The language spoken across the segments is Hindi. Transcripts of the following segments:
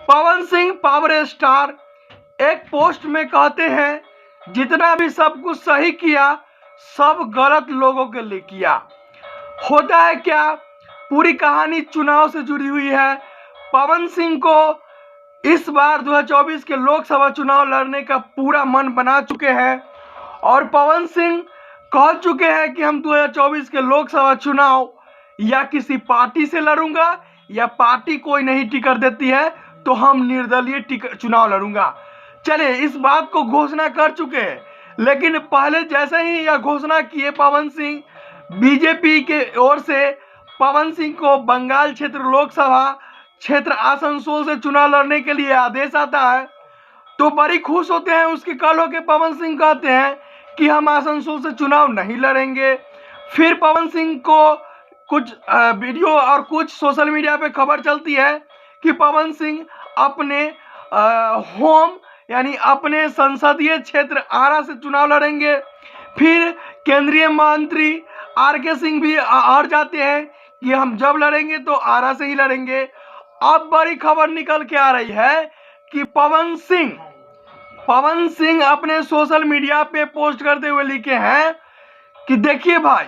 पवन सिंह पावर स्टार एक पोस्ट में कहते हैं जितना भी सब कुछ सही किया सब गलत लोगों के लिए किया। होता है क्या, पूरी कहानी चुनाव से जुड़ी हुई है। पवन सिंह को इस बार 2024 के लोकसभा चुनाव लड़ने का पूरा मन बना चुके हैं और पवन सिंह कह चुके हैं कि हम 2024 के लोकसभा चुनाव या किसी पार्टी से लड़ूंगा या पार्टी कोई नहीं टिकट देती है तो हम निर्दलीय चुनाव लड़ूंगा। चले, इस बात को घोषणा कर चुके हैं, लेकिन पहले जैसे ही यह घोषणा किए पवन सिंह, बीजेपी के ओर से पवन सिंह को बंगाल क्षेत्र लोकसभा क्षेत्र आसनसोल से चुनाव लड़ने के लिए आदेश आता है तो बड़ी खुश होते हैं। उसके कल होकर पवन सिंह कहते हैं कि हम आसनसोल से चुनाव नहीं लड़ेंगे। फिर पवन सिंह को कुछ वीडियो और कुछ सोशल मीडिया पे खबर चलती है कि पवन सिंह अपने होम यानी अपने संसदीय क्षेत्र आरा से चुनाव लड़ेंगे। फिर केंद्रीय मंत्री आर.के. सिंह भी और जाते हैं कि हम जब लड़ेंगे तो आरा से ही लड़ेंगे। अब बड़ी खबर निकल के आ रही है कि पवन सिंह अपने सोशल मीडिया पे पोस्ट करते हुए लिखे हैं कि देखिए भाई,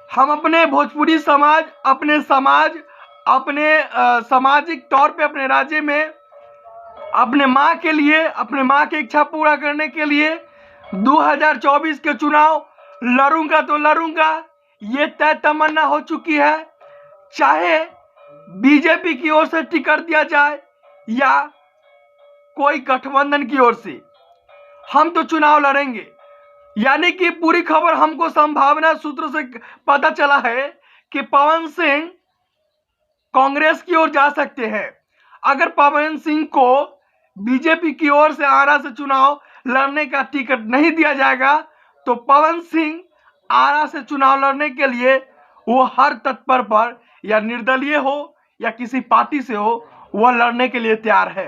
हम अपने भोजपुरी समाज, अपने सामाजिक तौर पे अपने राज्य में अपने माँ के लिए, अपने माँ की इच्छा पूरा करने के लिए 2024 के चुनाव लड़ूंगा तो लड़ूंगा, ये तय तमन्ना हो चुकी है। चाहे बीजेपी की ओर से टिकट दिया जाए या कोई गठबंधन की ओर से, हम तो चुनाव लड़ेंगे। यानी कि पूरी खबर हमको संभावना सूत्र से पता चला है कि पवन सिंह कांग्रेस की ओर जा सकते हैं। अगर पवन सिंह को बीजेपी की ओर से आरा से चुनाव लड़ने का टिकट नहीं दिया जाएगा तो पवन सिंह आरा से चुनाव लड़ने के लिए वो हर तत्पर पर, या निर्दलीय हो या किसी पार्टी से हो, वह लड़ने के लिए तैयार है।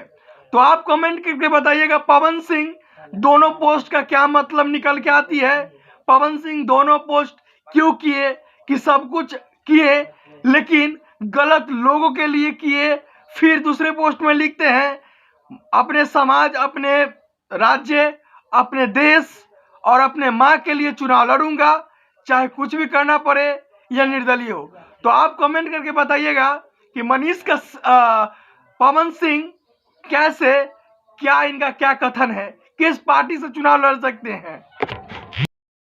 तो आप कमेंट करके बताइएगा पवन सिंह दोनों पोस्ट का क्या मतलब निकल के आती है। पवन सिंह दोनों पोस्ट क्यों किए कि सब कुछ किए लेकिन गलत लोगों के लिए किए। फिर दूसरे पोस्ट में लिखते हैं अपने समाज, अपने राज्य, अपने देश और अपने माँ के लिए चुनाव लड़ूंगा, चाहे कुछ भी करना पड़े या निर्दलीय हो। तो आप कमेंट करके बताइएगा कि मनीष का पवन सिंह कैसे, क्या इनका क्या कथन है, किस पार्टी से चुनाव लड़ सकते हैं।